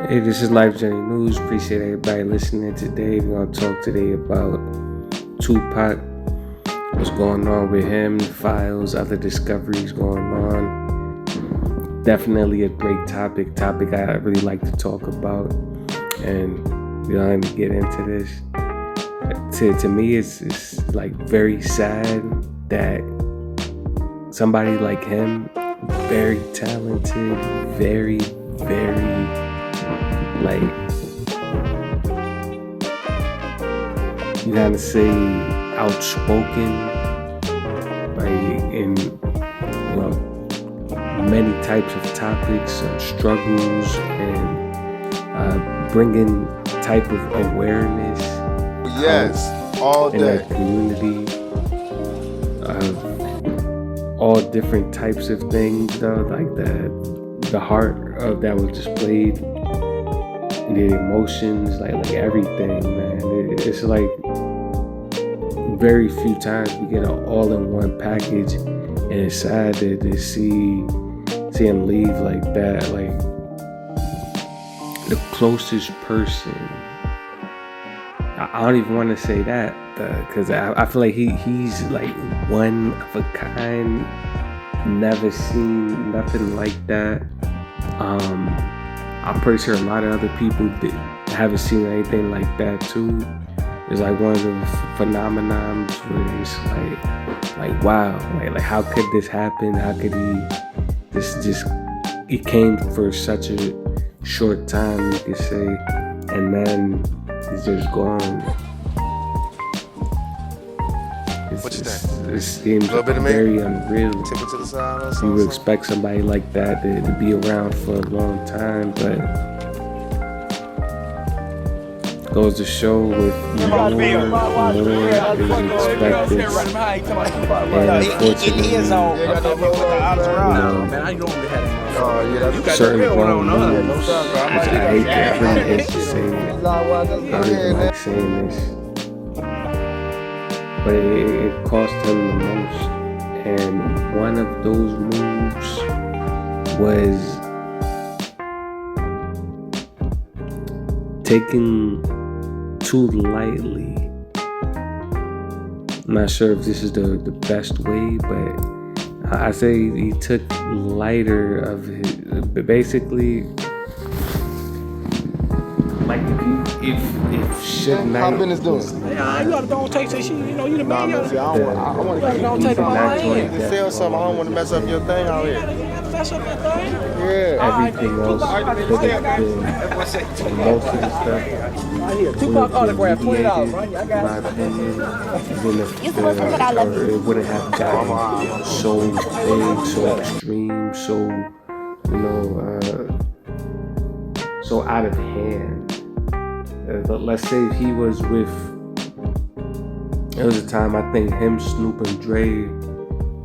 Hey, this is Life Journey News. Appreciate everybody listening today. We're going to talk today about Tupac, what's going on with him, the files, other discoveries going on. Definitely a great topic I really like to talk about, and we're going to get into this. To me, it's like very sad that somebody like him, very talented, very like, you gotta say outspoken, right, in many types of topics and struggles, and bringing type of awareness, all in day, that community of all different types of things, though, like the heart of that was displayed, the emotions, like everything, man. It's like very few times we get an all-in-one package, and it's sad to see him leave like that. Like the closest person, I don't even want to say that, because I feel like he's like one of a kind. Never seen nothing like that. I'm pretty sure a lot of other people haven't seen anything like that too. It's like one of the phenomenons where it's like wow, like how could this happen? How could it came for such a short time, you could say, and then it's just gone. What you think? It seems very unreal. Tip it to the side or You would expect somebody like that to be around for a long time, but goes to show with more is expected. And unfortunately, certain wrong moves, which I hate that. I really hate to say it. I don't even like saying this, but it cost him the most. And one of those moves was taking too lightly. I'm not sure if this is the best way, but I say he took lighter of his, basically, like if Suge Knight. How business doing? Yeah, you gotta go and take that shit. You know, you the man. I want to Don't take my keep it. Sell something. I don't want to mess up your thing out here. Mess up that thing. Yeah. Everything else could have been, most of the stuff. Tupac autograph, $20, right? I My got opinion, it wouldn't have gotten so big, so extreme, so so out of hand. But let's say if he was with, there was a time I think him, Snoop, and Dre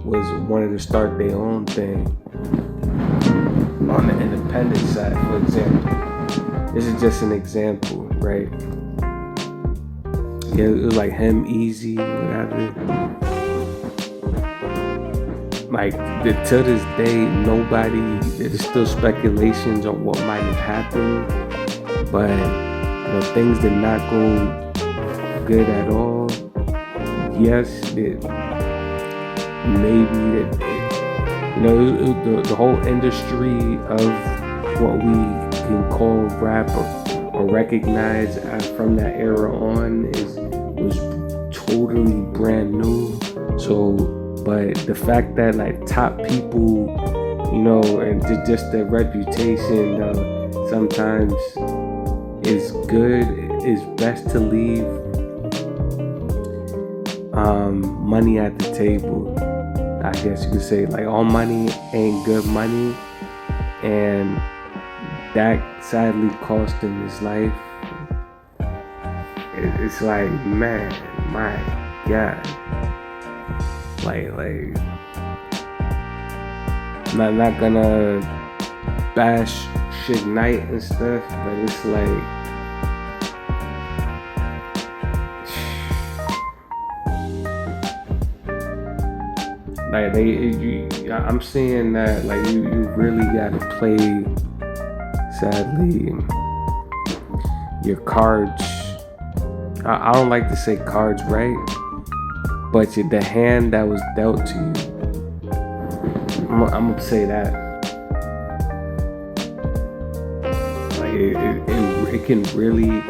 wanted to start their own thing on the independent side, for example. This is just an example, right? Yeah, it was like him, Easy, whatever. Like to this day, there's still speculations on what might have happened, but things did not go good at all. Yes, the whole industry of what we can call rap or recognize from that era on was totally brand new. So, but the fact that like top people, and just their reputation, sometimes is good. It's best to leave money at the table. I guess you could say, like, all money ain't good money, and that sadly cost him his life. It's like, man, my God, like I'm not gonna bash Suge Knight and stuff, but it's like, I'm saying that like you really gotta play, sadly, your cards. I don't like to say cards right, but the hand that was dealt to you. I'm gonna say that. Like it can really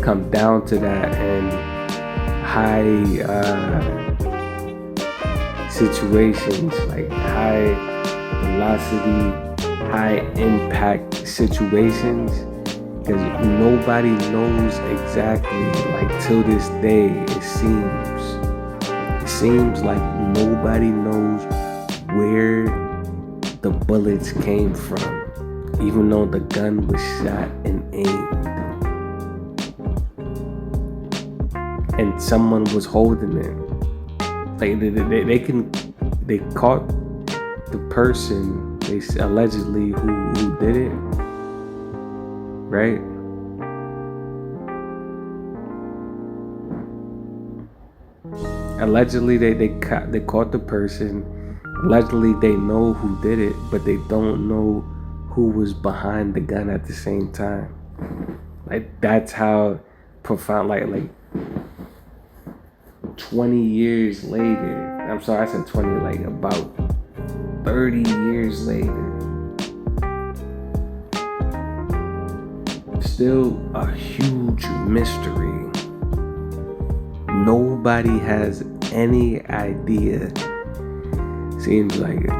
come down to that, and high situations, like high velocity, high impact situations, because nobody knows exactly, like till this day, it seems like nobody knows where the bullets came from, even though the gun was shot and aimed. And someone was holding it. Like they caught the person they allegedly who did it, right? Allegedly they caught the person. Allegedly they know who did it, but they don't know who was behind the gun at the same time. Like that's how profound. Like 20 years later. I'm sorry, I said 20. Like about 30 years later, still a huge mystery. Nobody has any idea. Seems like it.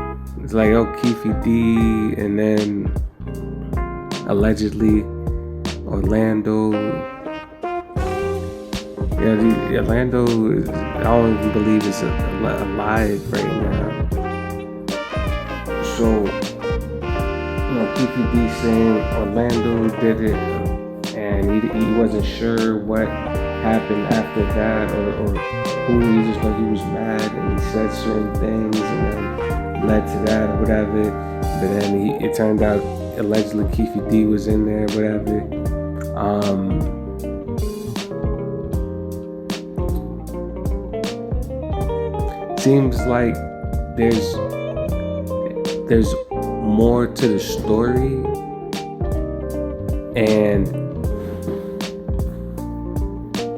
It's like, oh, Keefy D, and then allegedly Orlando. Yeah, Orlando is, I don't even believe it's alive right now. So, Keefy D saying Orlando did it, and he wasn't sure what happened after that, or who. He just like he was mad and he said certain things, and then led to that or whatever. But then it turned out allegedly Keefy D was in there, whatever. Seems like there's more to the story, and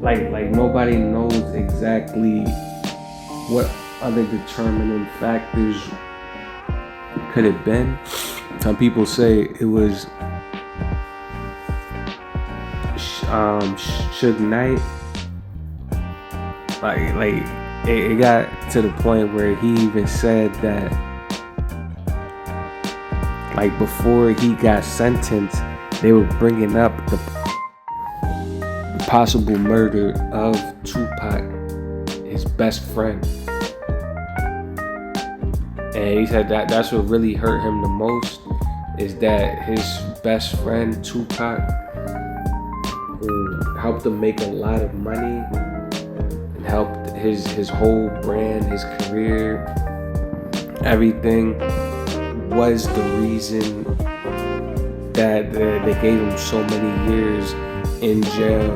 like nobody knows exactly what other determining factors could have been. Some people say it was Suge Knight. Like it got to the point where he even said that, like, before he got sentenced, they were bringing up the possible murder of Tupac, his best friend. And he said that that's what really hurt him the most, is that his best friend Tupac, who helped him make a lot of money and helped his whole brand, his career, everything, was the reason that they gave him so many years in jail,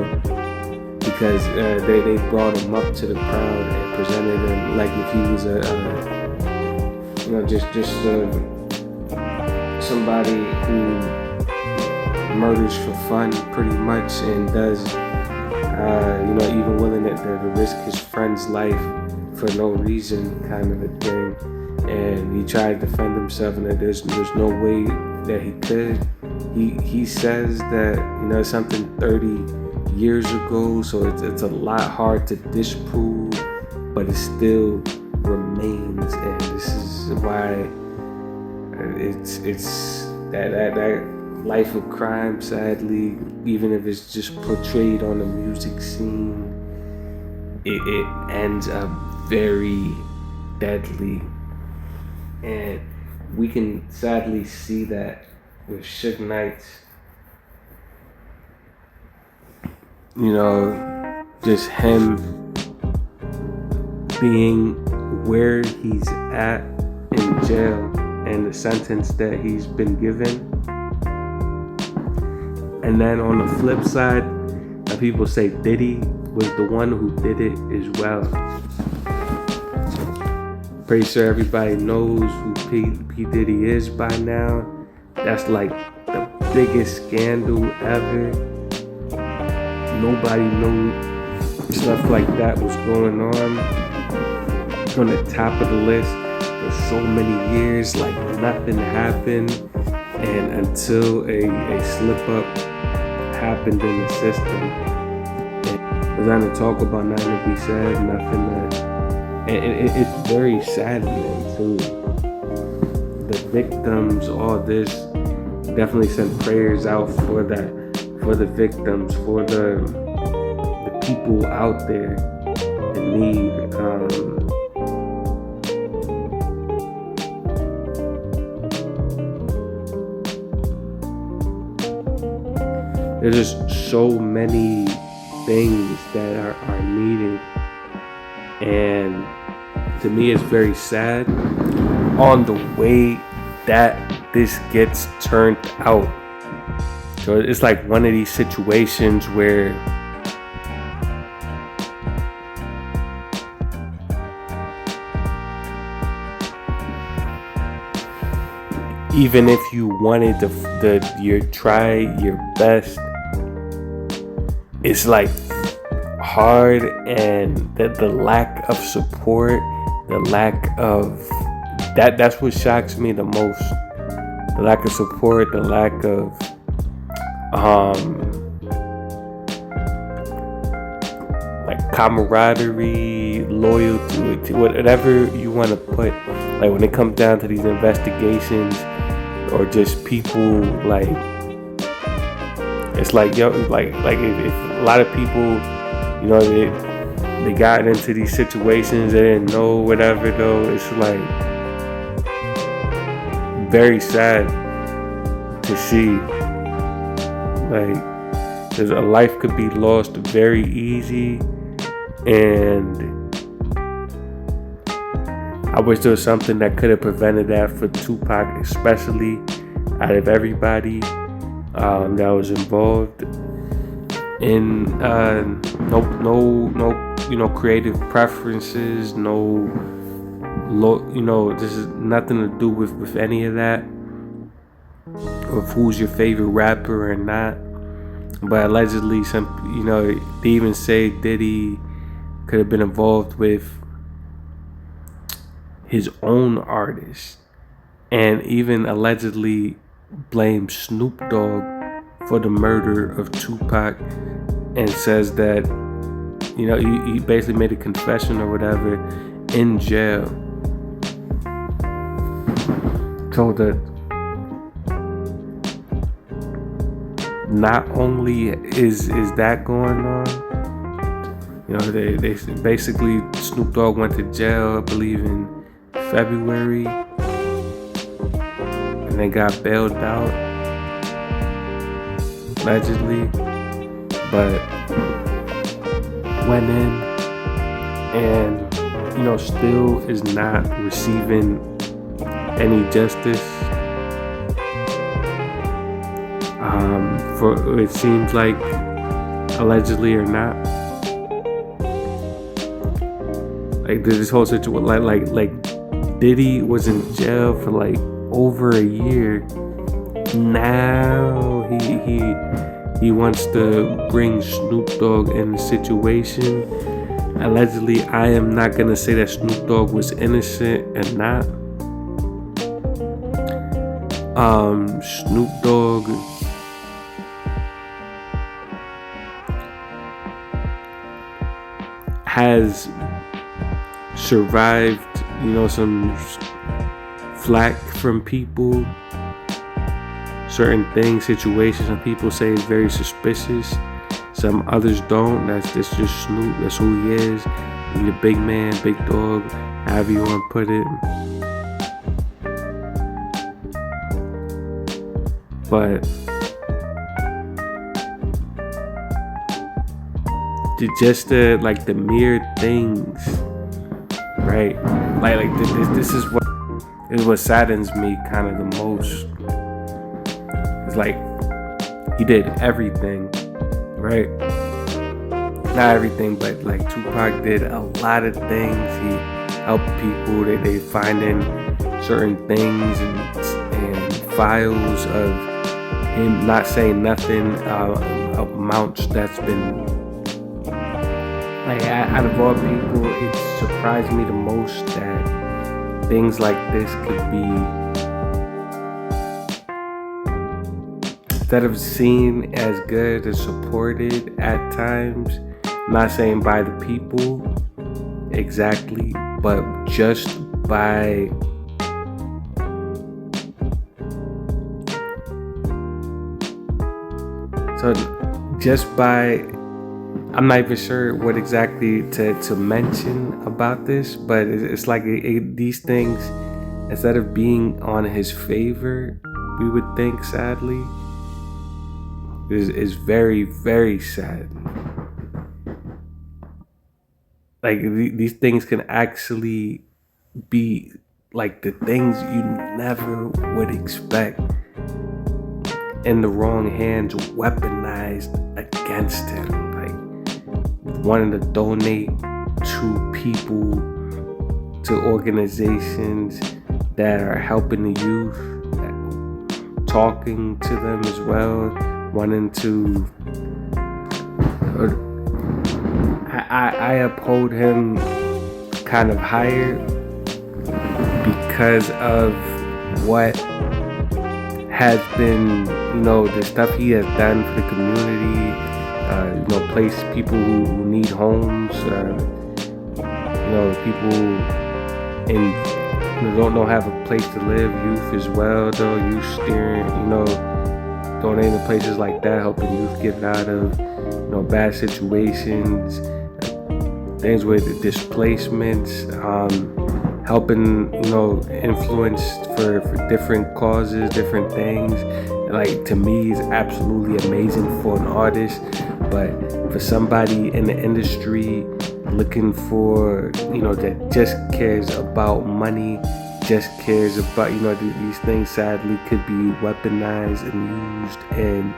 because they brought him up to the crowd and presented him like if he was just somebody who murders for fun, pretty much, and does even willing to risk his friend's life for no reason, kind of a thing. And he tried to defend himself, and that there's no way that he could. He says that something 30 years ago, so it's a lot hard to disprove, but it still remains, and this is why it's that life of crime, sadly, even if it's just portrayed on the music scene, it ends up very deadly. And we can sadly see that with Suge Knight, just him being where he's at in jail and the sentence that he's been given. And then on the flip side, people say Diddy was the one who did it as well. Pretty sure everybody knows who P. Diddy is by now. That's like the biggest scandal ever. nobody knew stuff like that was going on the top of the list for so many years. Like nothing happened, and until a slip up happened in the system, there's nothing to talk about, nothing to be said, nothing that, and it's very saddening too. The victims, all this, definitely send prayers out for the victims, for the people out there in need. There's just so many things that are needed, and to me it's very sad on the way that this gets turned out. So it's like one of these situations where even if you wanted to try your best, it's like hard, and the lack of support, the lack of that's what shocks me the most. The lack of support, the lack of like camaraderie, loyalty, to whatever you want to put. Like when it comes down to these investigations, or just people, like it's like yo, like if a lot of people, you know, they got into these situations, they didn't know whatever though. It's like very sad to see. Like, there's a life could be lost very easy, and I wish there was something that could have prevented that for Tupac, especially out of everybody that was involved in no creative preferences, this is nothing to do with any of that, of who's your favorite rapper or not. But allegedly, they even say Diddy could have been involved with his own artists, and even allegedly blamed Snoop Dogg for the murder of Tupac, and says that, he basically made a confession or whatever in jail. So that not only is that going on, they basically, Snoop Dogg went to jail, I believe in February, and they got bailed out allegedly, but went in and still is not receiving any justice. For it seems like, allegedly or not, like this whole situation, like Diddy was in jail for like over a year. Now he wants to bring Snoop Dogg in the situation. Allegedly, I am not gonna say that Snoop Dogg was innocent and not. Snoop Dogg has survived, some flack from people, certain things, situations, some people say is very suspicious, some others don't. That's just Snoop, that's who he is. He's a big man, big dog, however you want to put it. But just the mere things, right? Like this is what saddens me kind of the most. It's like he did everything, right? Not everything, but like Tupac did a lot of things. He helped people. They finding certain things and files of him not saying nothing amounts that's been like out of all people, it surprised me the most that things like this could be, instead of seen as good or supported at times, not saying by the people exactly, but just by I'm not even sure what exactly to mention about this, but it's like these things, instead of being on his favor, we would think, sadly, is very, very sad. Like these things can actually be like the things you never would expect, in the wrong hands, weaponized against him. Like wanting to donate to people, to organizations that are helping the youth, talking to them as well, wanting to I uphold him kind of higher because of what has been, the stuff he has done for the community, place people who need homes, people don't have a place to live, youth as well, though, youth steering, donating to places like that, helping youth get out of, bad situations, things with displacements, helping, influence for different causes, different things. Like, to me, is absolutely amazing for an artist, but for somebody in the industry looking for, that just cares about money, just cares about, these things sadly could be weaponized and used, and,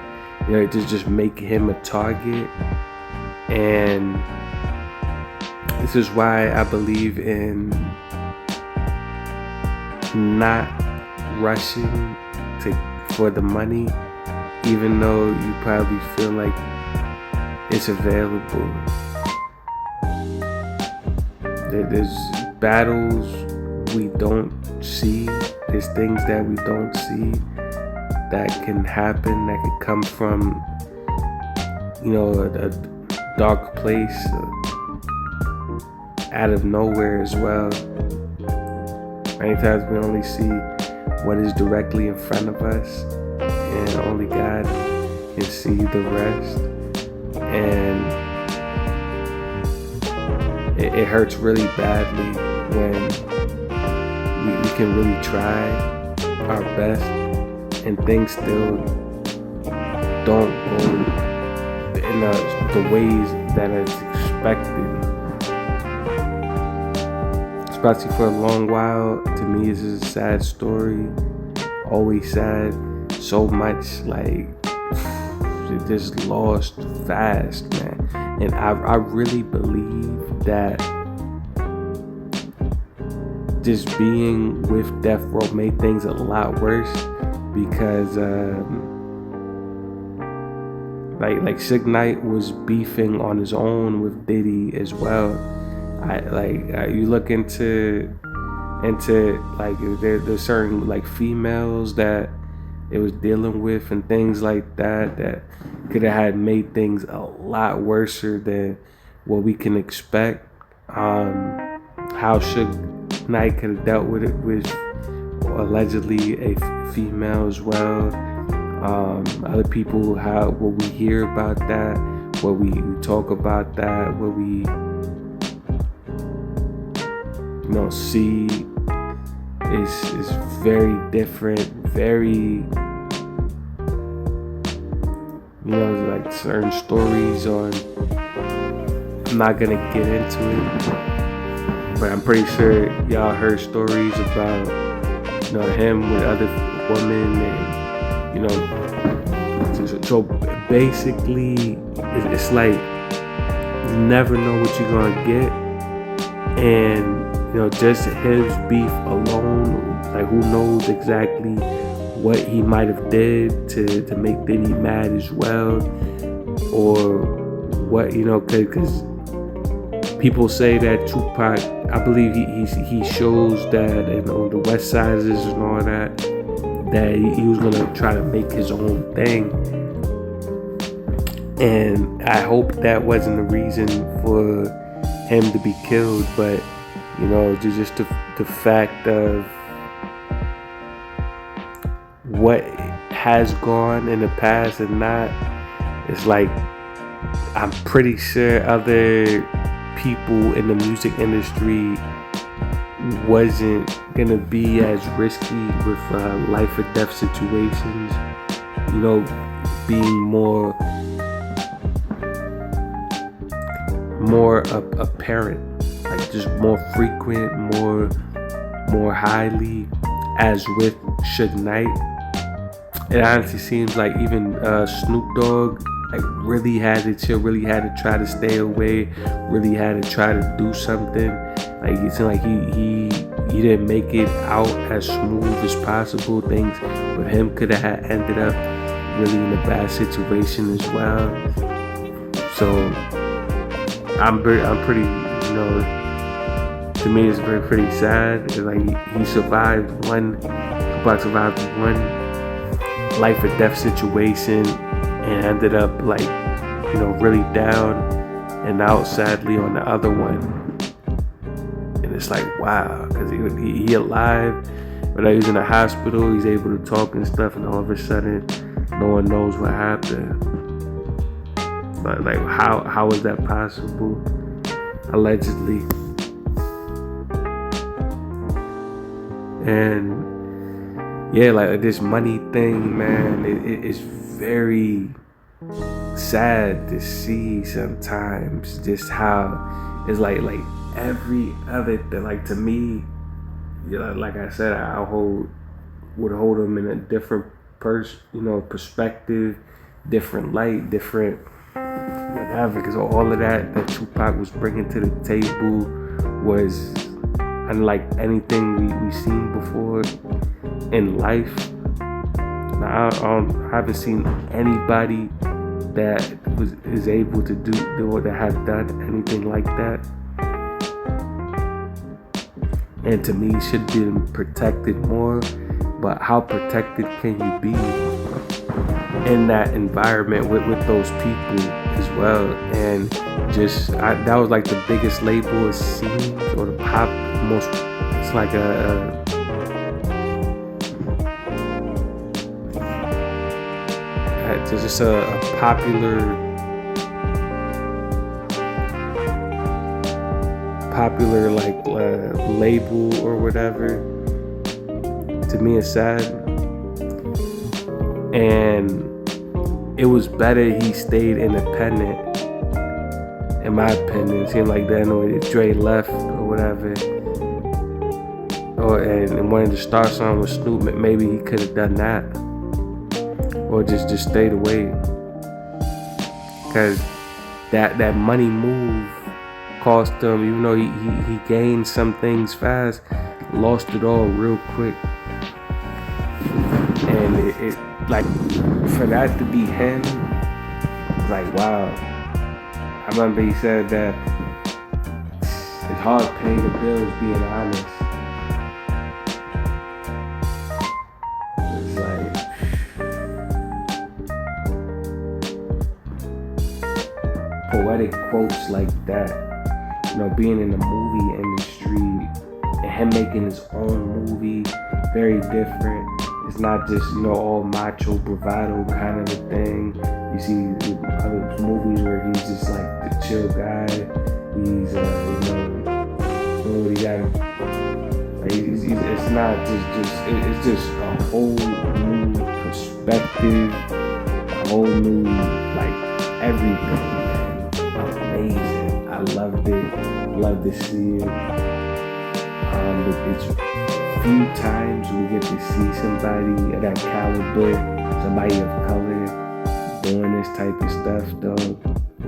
just make him a target. And this is why I believe in not rushing for the money, even though you probably feel like it's available. There's battles we don't see, there's things that we don't see that can happen, that could come from, a dark place, out of nowhere as well. Many times we only see what is directly in front of us, and only God can see the rest. And it hurts really badly when we can really try our best and things still don't go in the ways that it's expected. Especially for a long while, to me, this is a sad story. Always sad. So much, like, it just lost fast, man. And I really believe that just being with Death Row made things a lot worse, because like Suge Knight was beefing on his own with Diddy as well. You look into like there's certain like females that it was dealing with and things like that could have had made things a lot worse than what we can expect. How Suge Knight could have dealt with it with allegedly a female as well. Other people, what we hear about that, what we talk about that, what we see is very different, very, like certain stories on, I'm not gonna get into it, but I'm pretty sure y'all heard stories about, him with other women, and, so basically, it's like, you never know what you're gonna get, and, just his beef alone, like, who knows exactly what he might have did to make Diddy mad as well, or what, because people say that Tupac, I believe he shows that, and on the West Siders and all that he was gonna try to make his own thing. And I hope that wasn't the reason for him to be killed, but just the fact of what has gone in the past and not, it's like, I'm pretty sure other people in the music industry wasn't gonna be as risky with life or death situations, being more apparent, like just more frequent, more highly, as with Suge Knight. It honestly seems like even Snoop Dogg really had to chill, really had to try to stay away, really had to try to do something. It seemed like he didn't make it out as smooth as possible. Things with him could have ended up really in a bad situation as well. So I'm pretty, to me it's pretty sad. He survived Tupac survived one life or death situation and ended up really down and out sadly on the other one. And it's like, wow, because he alive, but he's in the hospital, he's able to talk and stuff, and all of a sudden no one knows what happened. But how is that possible? Allegedly. And yeah, this money thing, man, it's very sad to see sometimes just how it's like every other thing. To me, like I said, I would hold them in a different perspective, different light, different whatever, because all of that Tupac was bringing to the table was unlike anything we've seen before in life. Now, I haven't seen anybody that is able to do or that has done anything like that. And to me, should be protected more. But how protected can you be in that environment with those people as well? And that was the biggest label it seems, or the most. It's like just a popular label or whatever. To me, it's sad, and it was better he stayed independent. In my opinion, it seemed like then when Dre left or whatever, and wanted to start something with Snoop, maybe he could have done that, or just stayed away, because that money move cost him. Even though he gained some things fast, lost it all real quick. And it for that to be him, it's wow. I remember he said that it's hard paying the bills, being honest. It's poetic quotes like that, being in the movie industry and him making his own movie, very different. It's not just, all macho bravado kind of a thing. You see other movies where he's just the chill guy. He's, it's not it's just a whole new perspective, a whole new, everything, man. Amazing. I loved it. Love to see it. It's few times we get to see somebody of that caliber, somebody of color, doing this type of stuff, dog,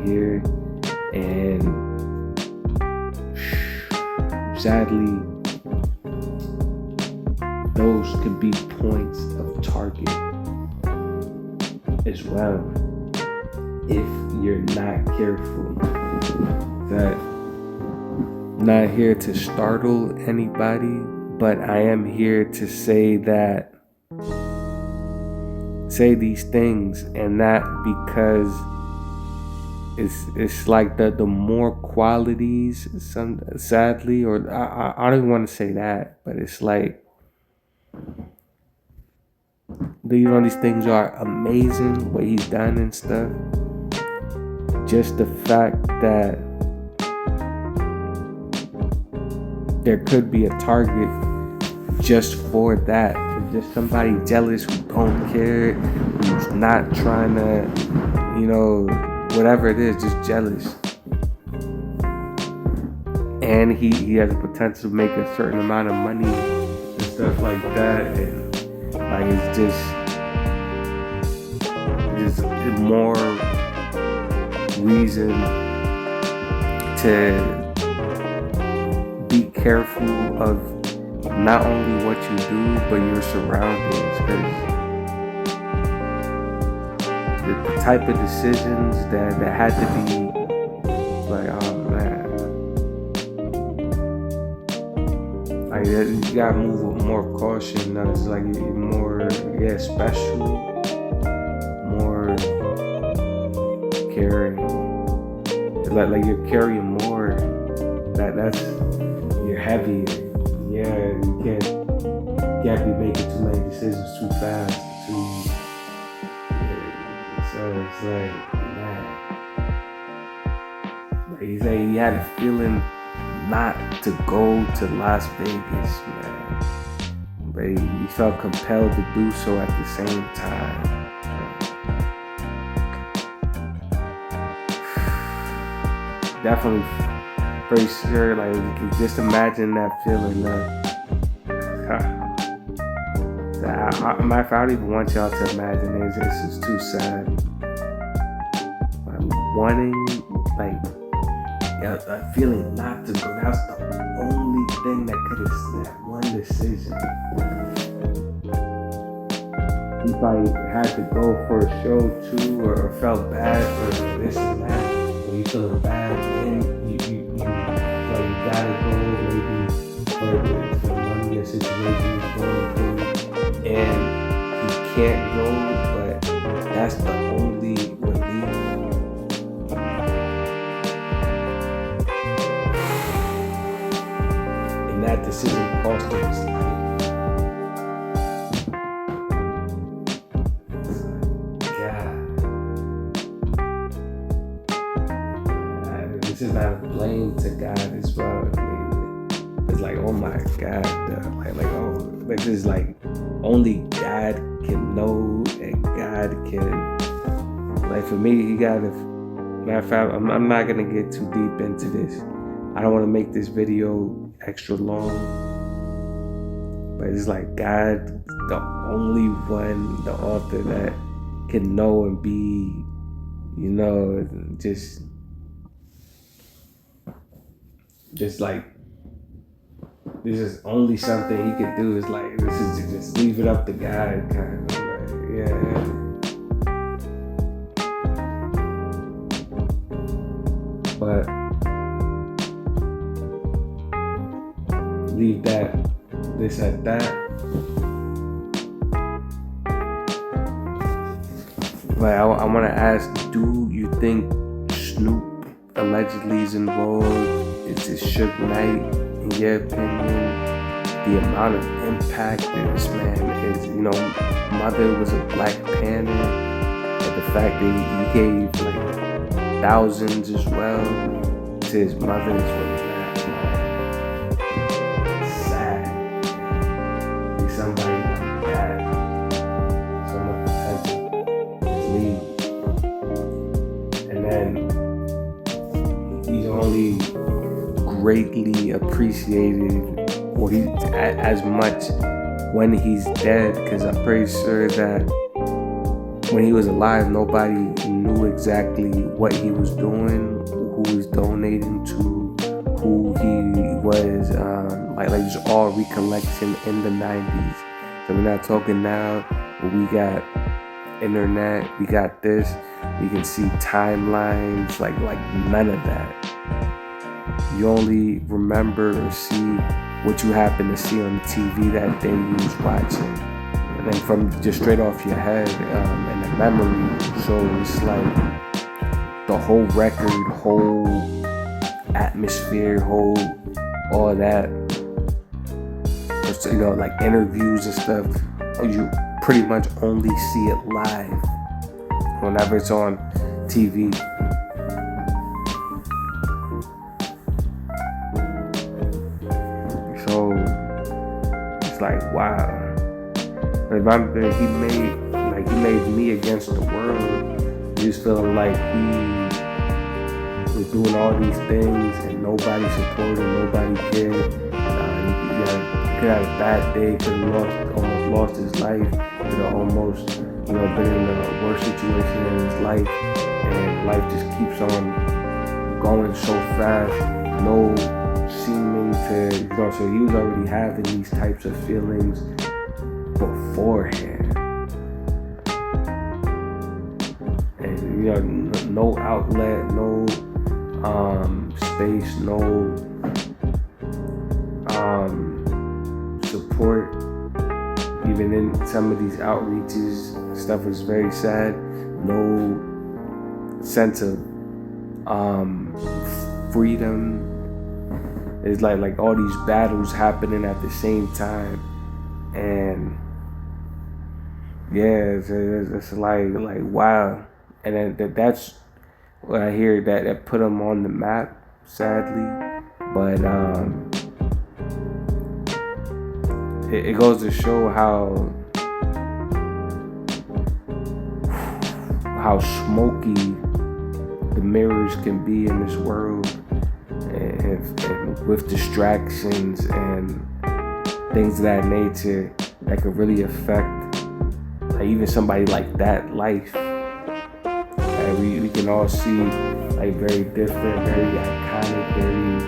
here. And sadly, those could be points of target as well if you're not careful. That not here to startle anybody, but I am here to say these things, and not because it's like the more qualities, sadly, or I don't even want to say that, but it's like, these things are amazing, what he's done and stuff. Just the fact that there could be a target just for that. Just somebody jealous who don't care, who's not trying to, whatever it is, just jealous. And he has the potential to make a certain amount of money and stuff like that. And like, it's just more reason to be careful of not only what you do, but your surroundings. Because the type of decisions that had to be like, oh man, like you gotta move with more caution. Now it's like you're more, special, more caring. Like you're carrying more. That's you're heavier. Yeah, you can't be making too many decisions too fast. So it's like, man. Like he said, he had a feeling not to go to Las Vegas, man. But he felt compelled to do so at the same time. Definitely pretty sure, like, just imagine that feeling. I don't even want y'all to imagine this. This is too sad. Wanting, like, a feeling not to go. That's the only thing that could have snapped one decision. He probably had to go for a show too, or felt bad for this and that. When you feel bad, then you gotta go, maybe for the money or situation you're going through, and you can't go, but that's the only relief. And that decision cost him his life. This is not a blame to God as well. It's like, oh my God, this is like only God can know, and God can, like, for me, he gotta. Matter of fact, I'm not gonna get too deep into this. I don't want to make this video extra long, but it's like God, the only one, the author that can know and be, just like, this is only something he could do. Is like, this is to just leave it up to God, kind of like, But leave this at that. Like, I want to ask, do you think Snoop allegedly is involved? Is this Suge Knight, in your opinion? The amount of impact that this man is, mother was a Black Panther, and the fact that he gave like thousands as well to his mother is what sad. Be somebody like that, so much potential, leave, and then he's only greatly appreciated, or he as much when he's dead, because I'm pretty sure that when he was alive, nobody knew exactly what he was doing, who he was donating to, who he was. Like just all recollection in the 90s. So we're not talking now we got internet, we got this, we can see timelines, like none of that. You only remember or see what you happen to see on the TV that day you was watching. And then from just straight off your head, and the memory. So it's like the whole record, whole atmosphere, whole all that. You know, like interviews and stuff. You pretty much only see it live whenever it's on TV. So it's like, wow. Remember, he made me against the world. He was feeling like he was doing all these things and nobody supported, nobody cared. He could have a bad day, could have almost lost his life, could have almost, been in a worse situation in his life, and life just keeps on going so fast, no seeming to, so he was already having these types of feelings beforehand, and no outlet, no space, no support. Even in some of these outreaches, stuff was very sad. No sense of freedom. It's like all these battles happening at the same time, and yeah, it's like wow. And then that's what I hear that put him on the map, sadly. But it goes to show how smoky the mirrors can be in this world, and with distractions and things of that nature that could really affect even somebody like that life. We can all see very different, very iconic, very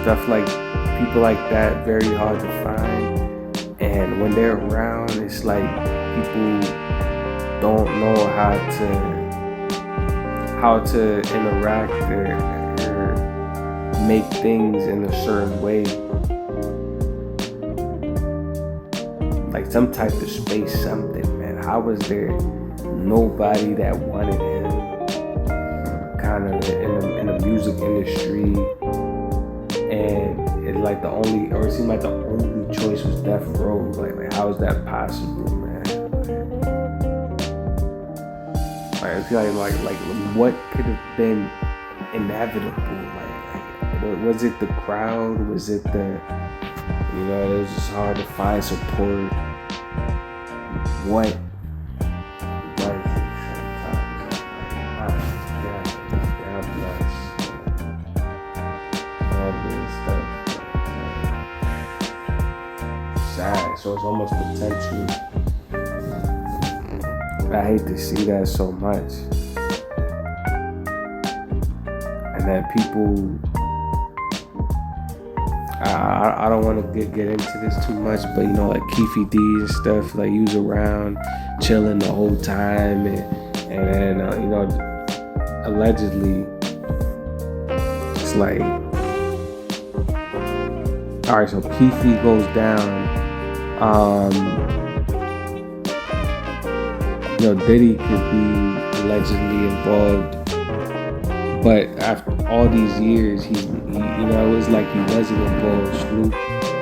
stuff like people like that, very hard to find. And when they're around, it's like people don't know how to interact or make things in a certain way. Like some type of space, something, man. How was there nobody that wanted him? Kind of in the music industry, and it seemed like the only choice was Death Row. Like how is that possible, man? I feel like what could have been inevitable? Was it the crowd? Was it the it was just hard to find support. What was it sometimes? God bless. All this stuff. Sad. So it's almost potential. I hate to see that so much. And then people, I don't want to get into this too much, but like Keefy D and stuff, like he was around chilling the whole time, and then allegedly, it's like, all right, so Keefy goes down. Diddy could be allegedly involved, but after all these years, he it was like he wasn't involved. Snoop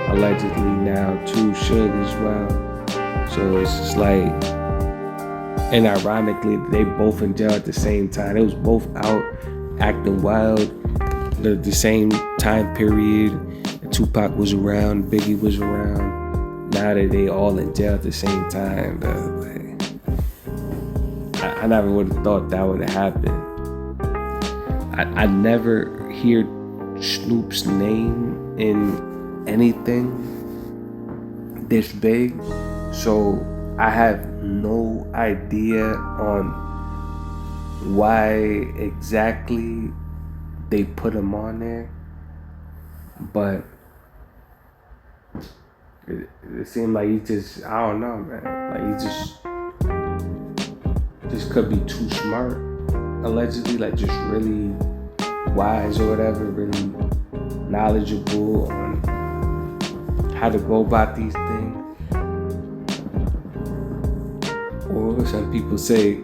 allegedly now too, Suge as well. So it's just like, and ironically, they both in jail at the same time. They was both out acting wild the same time period. Tupac was around, Biggie was around. Now that they all in jail at the same time, I never would have thought that would have happened. I never hear Snoop's name in anything this big, so I have no idea on why exactly they put him on there. But it seemed like he just, I don't know, man. Like he just could be too smart, allegedly, like just really wise or whatever, really knowledgeable on how to go about these things. Or some people say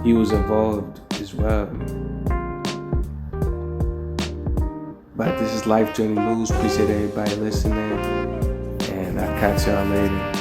he was involved as well. But this is Life Journey News. Appreciate everybody listening. And I'll catch y'all later.